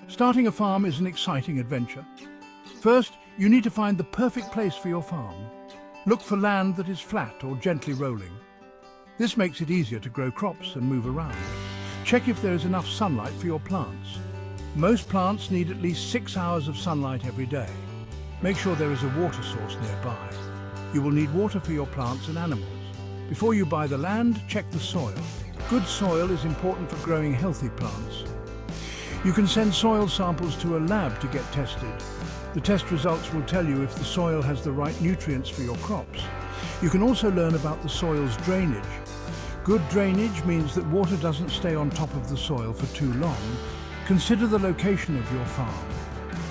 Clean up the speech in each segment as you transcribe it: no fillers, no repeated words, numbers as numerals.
Starting a farm is an exciting adventure. First, you need to find the perfect place for your farm. Look for land that is flat or gently rolling. This makes it easier to grow crops and move around. Check if there is enough sunlight for your plants. Most plants need at least 6 hours of sunlight every day. Make sure there is a water source nearby. You will need water for your plants and animals. Before you buy the land, check the soil. Good soil is important for growing healthy plants. You can send soil samples to a lab to get tested. The test results will tell you if the soil has the right nutrients for your crops. You can also learn about the soil's drainage. Good drainage means that water doesn't stay on top of the soil for too long. Consider the location of your farm.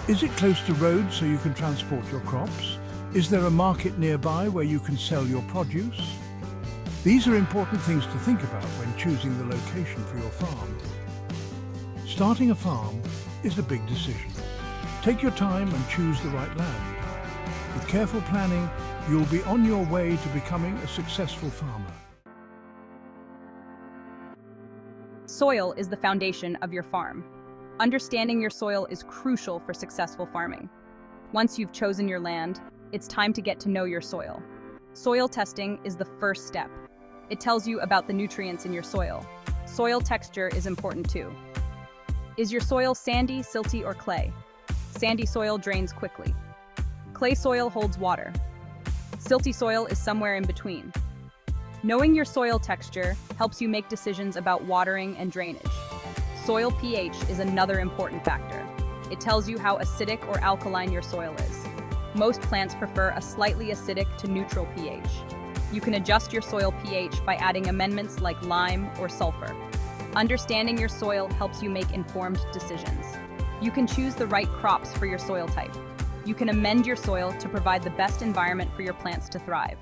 Is it close to roads so you can transport your crops? Is there a market nearby where you can sell your produce? These are important things to think about when choosing the location for your farm. Starting a farm is a big decision. Take your time and choose the right land. With careful planning, you'll be on your way to becoming a successful farmer. Soil is the foundation of your farm. Understanding your soil is crucial for successful farming. Once you've chosen your land, it's time to get to know your soil. Soil testing is the first step. It tells you about the nutrients in your soil. Soil texture is important too. Is your soil sandy, silty, or clay? Sandy soil drains quickly. Clay soil holds water. Silty soil is somewhere in between. Knowing your soil texture helps you make decisions about watering and drainage. Soil pH is another important factor. It tells you how acidic or alkaline your soil is. Most plants prefer a slightly acidic to neutral pH. You can adjust your soil pH by adding amendments like lime or sulfur. Understanding your soil helps you make informed decisions. You can choose the right crops for your soil type. You can amend your soil to provide the best environment for your plants to thrive.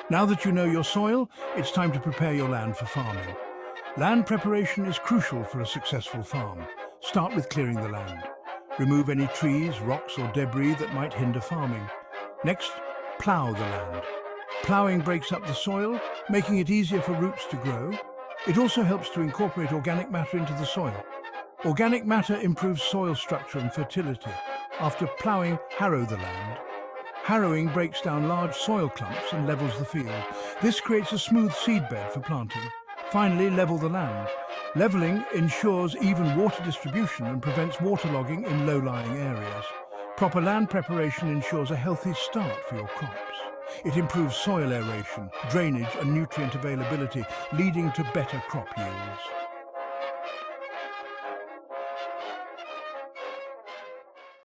Now that you know your soil, it's time to prepare your land for farming. Land preparation is crucial for a successful farm. Start with clearing the land. Remove any trees, rocks, or debris that might hinder farming. Next, plow the land. Plowing breaks up the soil, making it easier for roots to grow. It also helps to incorporate organic matter into the soil. Organic matter improves soil structure and fertility. After plowing, harrow the land. Harrowing breaks down large soil clumps and levels the field. This creates a smooth seedbed for planting. Finally, level the land. Leveling ensures even water distribution and prevents waterlogging in low-lying areas. Proper land preparation ensures a healthy start for your crops. It improves soil aeration, drainage, and nutrient availability, leading to better crop yields.